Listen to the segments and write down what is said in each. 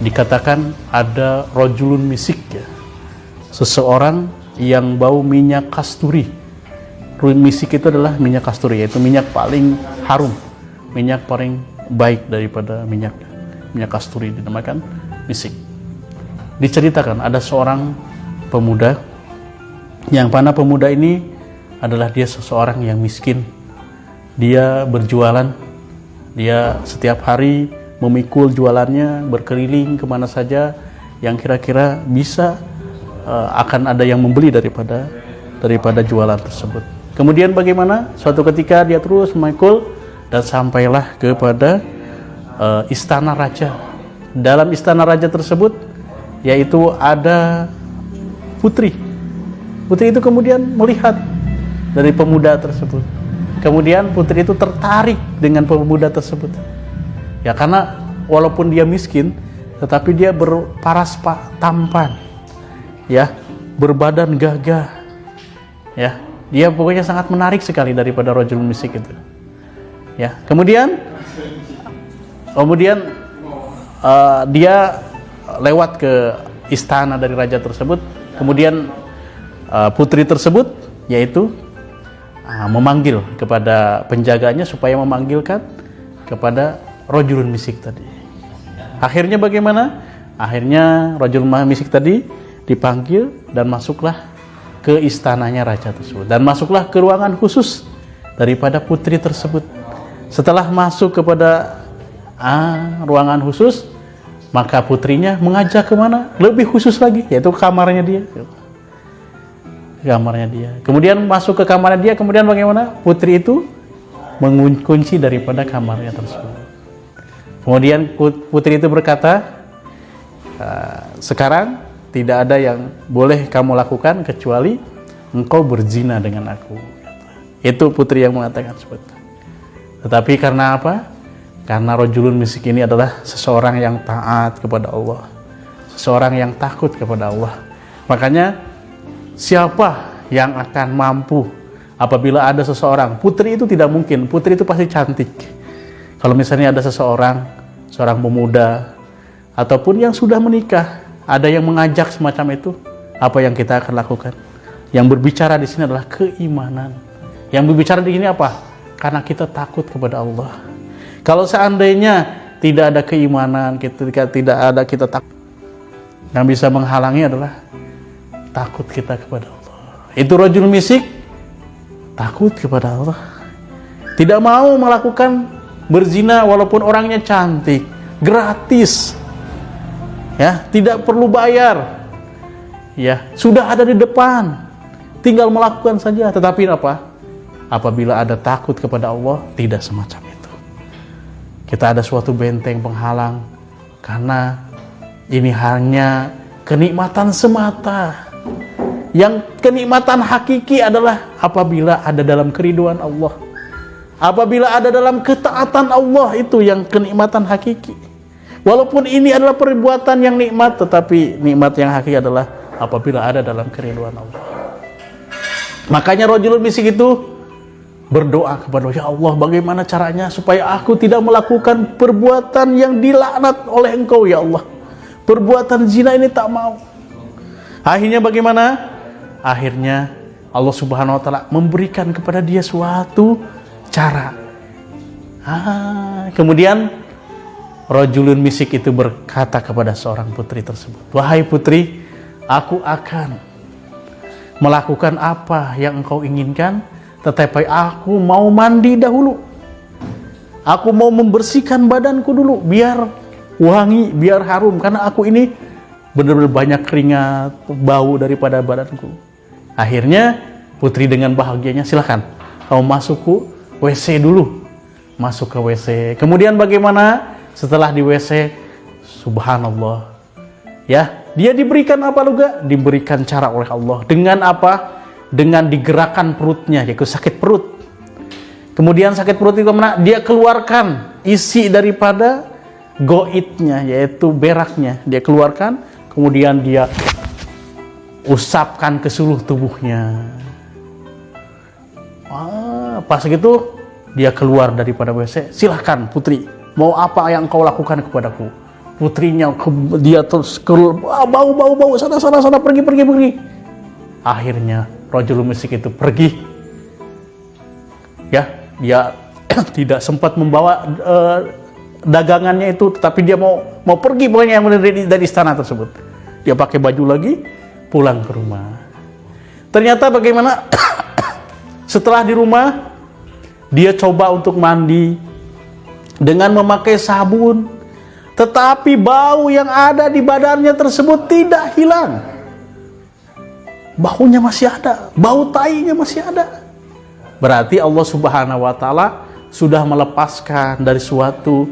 dikatakan ada rojulun misik, ya, seseorang yang bau minyak kasturi. Misik itu adalah minyak kasturi, yaitu minyak paling harum, minyak paling baik daripada minyak kasturi, dinamakan misik. Diceritakan ada seorang pemuda, yang mana pemuda ini adalah dia seseorang yang miskin. Dia berjualan, dia setiap hari memikul jualannya, berkeliling kemana saja yang kira-kira bisa akan ada yang membeli daripada jualan tersebut. Kemudian bagaimana? Suatu ketika dia terus memikul dan sampailah kepada istana raja. Dalam istana raja tersebut, yaitu ada putri. Putri itu kemudian melihat dari pemuda tersebut. Kemudian putri itu tertarik dengan pemuda tersebut. Ya, karena walaupun dia miskin, tetapi dia berparas tampan, ya, berbadan gagah, ya, dia pokoknya sangat menarik sekali daripada rojul misik itu. Ya, kemudian dia lewat ke istana dari raja tersebut. Kemudian putri tersebut yaitu memanggil kepada penjaganya supaya memanggilkan kepada rojulun misik tadi. Akhirnya bagaimana? Akhirnya rojul misik tadi dipanggil dan masuklah ke istananya raja tersebut, dan masuklah ke ruangan khusus daripada putri tersebut. Setelah masuk kepada ruangan khusus, maka putrinya mengajak kemana? Lebih khusus lagi, yaitu kamarnya dia. Kemudian masuk ke kamarnya dia, kemudian bagaimana? Putri itu mengunci daripada kamarnya tersebut. Kemudian putri itu berkata, sekarang tidak ada yang boleh kamu lakukan kecuali engkau berzina dengan aku. Itu putri yang mengatakan seperti itu. Tetapi karena apa? Karena rojulun misik ini adalah seseorang yang taat kepada Allah, seseorang yang takut kepada Allah. Makanya siapa yang akan mampu apabila ada seseorang, putri itu tidak mungkin, putri itu pasti cantik. Kalau misalnya ada seorang pemuda ataupun yang sudah menikah, ada yang mengajak semacam itu, apa yang kita akan lakukan? Yang berbicara di sini adalah keimanan. Yang berbicara di sini apa? Karena kita takut kepada Allah. Kalau seandainya tidak ada keimanan, ketika tidak ada kita takut, yang bisa menghalangi adalah takut kita kepada Allah. Itu rajul misik, takut kepada Allah, tidak mau melakukan berzina walaupun orangnya cantik, gratis, ya, tidak perlu bayar, ya, sudah ada di depan, tinggal melakukan saja. Tetapi apa? Apabila ada takut kepada Allah, tidak semacam itu. Kita ada suatu benteng penghalang, karena ini hanya kenikmatan semata. Yang kenikmatan hakiki adalah apabila ada dalam keriduan Allah, apabila ada dalam ketaatan Allah, itu yang kenikmatan hakiki. Walaupun ini adalah perbuatan yang nikmat, tetapi nikmat yang hakiki adalah apabila ada dalam keriduan Allah. Makanya rajulun misik itu berdoa kepada Allah, ya Allah, bagaimana caranya supaya aku tidak melakukan perbuatan yang dilaknat oleh Engkau, ya Allah. Perbuatan zina ini tak mau. Akhirnya bagaimana? Akhirnya Allah Subhanahu wa taala memberikan kepada dia suatu cara. Kemudian rajulun misik itu berkata kepada seorang putri tersebut, wahai putri, aku akan melakukan apa yang engkau inginkan, tetapi aku mau mandi dahulu. Aku mau membersihkan badanku dulu, biar wangi, biar harum, karena aku ini benar-benar banyak keringat, bau daripada badanku. Akhirnya putri dengan bahagianya, silakan kamu masuk ke WC dulu. Masuk ke WC. Kemudian bagaimana? Setelah di WC, subhanallah, ya, dia diberikan apa juga? Diberikan cara oleh Allah. Dengan apa? Dengan digerakkan perutnya, yaitu sakit perut. Kemudian sakit perut itu kemana? Dia keluarkan isi daripada goitnya, yaitu beraknya. Dia keluarkan, kemudian dia usapkan ke seluruh tubuhnya. Pas gitu dia keluar daripada WC, silahkan putri, mau apa yang kau lakukan kepadaku? putrinya, dia terus bau sana pergi. Akhirnya rajulun miskin itu pergi. Ya, dia tidak sempat membawa dagangannya itu, tetapi dia mau pergi pokoknya yang dari istana tersebut. Dia pakai baju lagi, pulang ke rumah. Ternyata bagaimana? Setelah di rumah, dia coba untuk mandi dengan memakai sabun, tetapi bau yang ada di badannya tersebut tidak hilang. Baunya masih ada, bau tainya masih ada. Berarti Allah Subhanahu wa Ta'ala sudah melepaskan dari suatu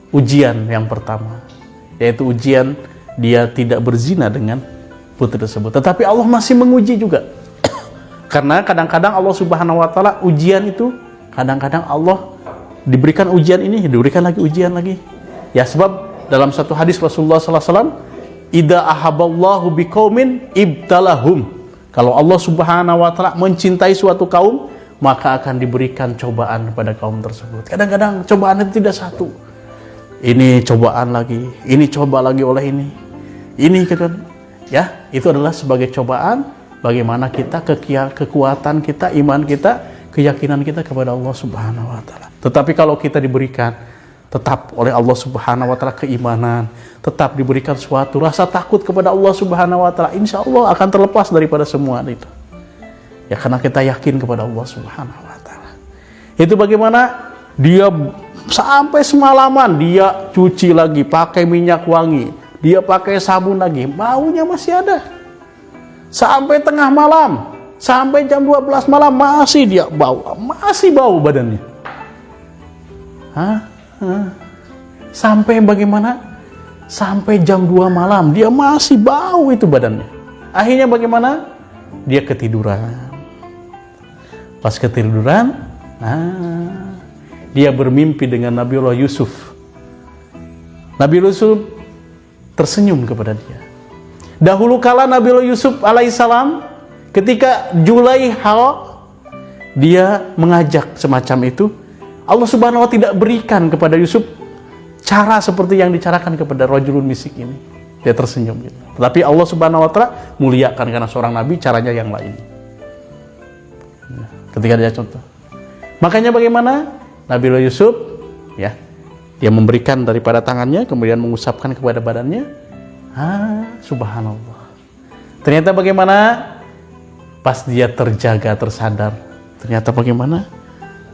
ujian yang pertama, yaitu ujian dia tidak berzina dengan putri tersebut. Tetapi Allah masih menguji juga. Karena kadang-kadang Allah Subhanahu wa Ta'ala ujian itu, kadang-kadang Allah diberikan ujian ini, diberikan lagi ujian lagi. Ya, sebab dalam satu hadis Rasulullah sallallahu alaihi wasallam, "Idza ahaballahu biqaumin ibtalahum." Kalau Allah Subhanahu wa Ta'ala mencintai suatu kaum, maka akan diberikan cobaan pada kaum tersebut. Kadang-kadang cobaan itu tidak satu. Ini cobaan lagi, ini coba lagi oleh ini. Ini gitu. Ya, itu adalah sebagai cobaan bagaimana kita kekuatan kita, iman kita, keyakinan kita kepada Allah Subhanahu wa Ta'ala. Tetapi kalau kita diberikan tetap oleh Allah Subhanahu wa Ta'ala keimanan, tetap diberikan suatu rasa takut kepada Allah Subhanahu wa Ta'ala, insya Allah akan terlepas daripada semua itu. Ya, karena kita yakin kepada Allah Subhanahu wa Ta'ala. Itu bagaimana dia sampai semalaman dia cuci lagi pakai minyak wangi, dia pakai sabun lagi, baunya masih ada. Sampai tengah malam, sampai jam 12 malam masih dia masih bau badannya. Sampai bagaimana? Sampai jam 2 malam dia masih bau itu badannya. Akhirnya bagaimana? Dia ketiduran. Pas ketiduran, dia bermimpi dengan Nabiullah Yusuf. Nabi Yusuf tersenyum kepada dia. Dahulu kala Nabiullah Yusuf alaihissalam, ketika Zulaikha dia mengajak semacam itu, Allah Subhanahu wa Ta'ala tidak berikan kepada Yusuf cara seperti yang dicarakan kepada rajulun misik ini. Dia tersenyum gitu. Tetapi Allah Subhanahu wa Ta'ala muliakan karena seorang nabi caranya yang lain. Ketika dia contoh. Makanya bagaimana? Nabiullah Yusuf ya, dia memberikan daripada tangannya kemudian mengusapkan kepada badannya. Subhanallah. Ternyata bagaimana? Pas dia terjaga, tersadar, ternyata bagaimana?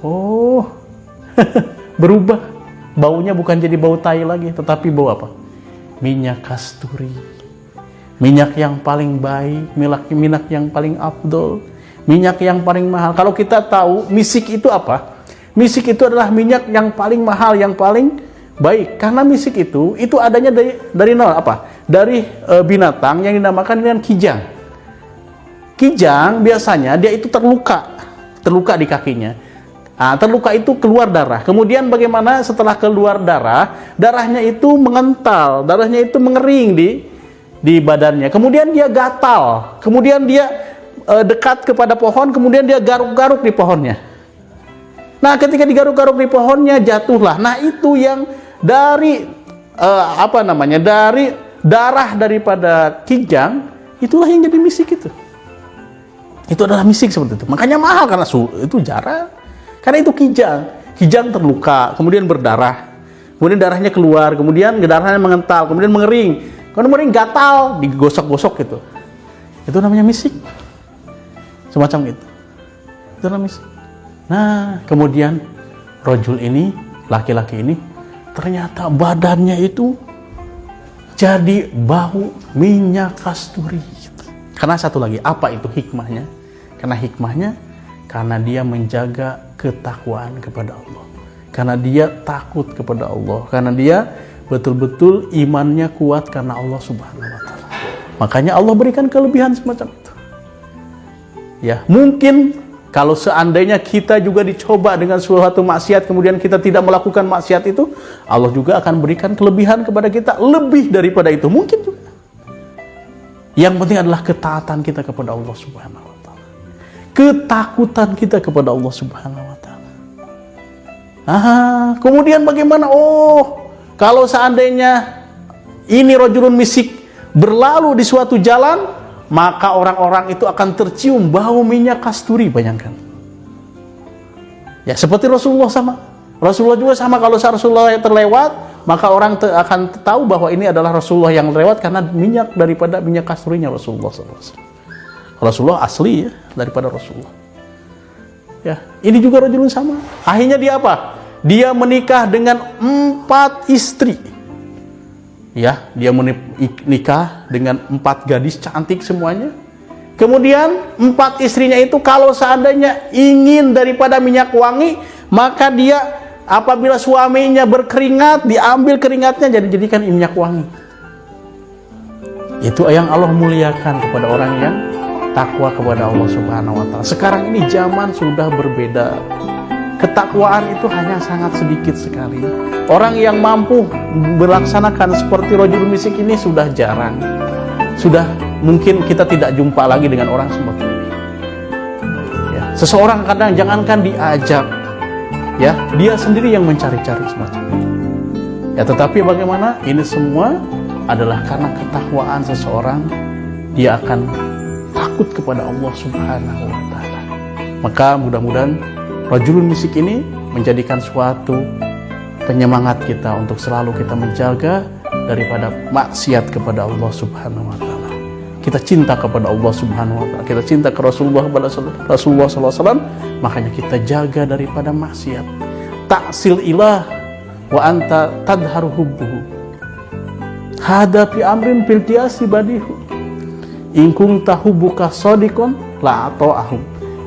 Oh, berubah. Baunya bukan jadi bau tai lagi, tetapi bau apa? Minyak kasturi. Minyak yang paling baik, minyak yang paling afdol, minyak yang paling mahal. Kalau kita tahu misik itu apa? Misik itu adalah minyak yang paling mahal, yang paling baik. Karena misik itu adanya dari nol apa? Dari binatang yang dinamakan dengan kijang. Kijang biasanya dia itu terluka di kakinya. Terluka itu keluar darah. Kemudian bagaimana setelah keluar darah, darahnya itu mengental, darahnya itu mengering di badannya. Kemudian dia gatal. Kemudian dia dekat kepada pohon, kemudian dia garuk-garuk di pohonnya. Nah, ketika digaruk-garuk di pohonnya jatuhlah. Nah, itu yang dari dari darah daripada kijang, itulah yang jadi misik itu. Itu adalah misik seperti itu. Makanya mahal karena itu jarang. Karena itu kijang terluka, kemudian berdarah, kemudian darahnya keluar, kemudian darahnya mengental, kemudian mengering, kemudian gatal, digosok-gosok gitu. Itu namanya misik, semacam itu. Itu namanya misik. Nah, kemudian rajul ini, laki-laki ini, ternyata badannya itu jadi bau minyak kasturi. Karena satu lagi, apa itu hikmahnya? Karena hikmahnya, karena dia menjaga ketakwaan kepada Allah, karena dia takut kepada Allah, karena dia betul-betul imannya kuat karena Allah Subhanahu wa Ta'ala. Makanya Allah berikan kelebihan semacam itu. Ya, mungkin kalau seandainya kita juga dicoba dengan suatu maksiat, kemudian kita tidak melakukan maksiat itu, Allah juga akan berikan kelebihan kepada kita lebih daripada itu. Mungkin juga. Yang penting adalah ketaatan kita kepada Allah Subhanahu wa Ta'ala, ketakutan kita kepada Allah Subhanahu wa Ta'ala. Kemudian bagaimana? Oh, kalau seandainya ini rajulun misik berlalu di suatu jalan, maka orang-orang itu akan tercium bau minyak kasturi. Bayangkan. Ya, seperti Rasulullah sama. Rasulullah juga sama, kalau Rasulullah yang terlewat, maka orang akan tahu bahwa ini adalah Rasulullah yang lewat karena minyak daripada minyak kasturinya Rasulullah SAW. Rasulullah asli ya, daripada Rasulullah. Ya, ini juga rajulun sama. Akhirnya dia apa? Dia menikah dengan 4 istri. Ya, dia menikah dengan 4 gadis cantik semuanya. Kemudian 4 istrinya itu kalau seandainya ingin daripada minyak wangi, maka dia apabila suaminya berkeringat, diambil keringatnya jadikan minyak wangi. Itu yang Allah muliakan kepada orang yang takwa kepada Allah Subhanahu wa Ta'ala. Sekarang ini zaman sudah berbeda. Ketakwaan itu hanya sangat sedikit sekali. Orang yang mampu melaksanakan seperti rajul misik ini sudah jarang. Sudah mungkin kita tidak jumpa lagi dengan orang seperti ini. Ya, seseorang kadang jangankan diajak, ya, dia sendiri yang mencari-cari semacam ini. Ya, tetapi bagaimana? Ini semua adalah karena ketakwaan seseorang, dia akan takut kepada Allah Subhanahu wa Ta'ala. Maka mudah-mudahan rajulun misik ini menjadikan suatu penyemangat kita untuk selalu kita menjaga daripada maksiat kepada Allah Subhanahu wa Ta'ala. Kita cinta kepada Allah Subhanahu wa Ta'ala, kita cinta ke Rasulullah SAW, makanya kita jaga daripada maksiat. Ta'sil ilah wa anta tadharu hubbuhu, hadapi amrin fil qiyasi badihu, in kunta hubbuka shadiqan la ata'ahum,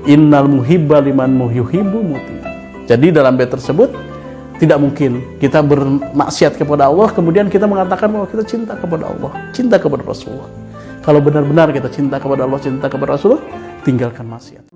innal muhibba liman yuhibbu muti. Jadi dalam bait tersebut tidak mungkin kita bermaksiat kepada Allah kemudian kita mengatakan bahwa kita cinta kepada Allah, cinta kepada Rasulullah. Kalau benar-benar kita cinta kepada Allah, cinta kepada Rasulullah, tinggalkan maksiat.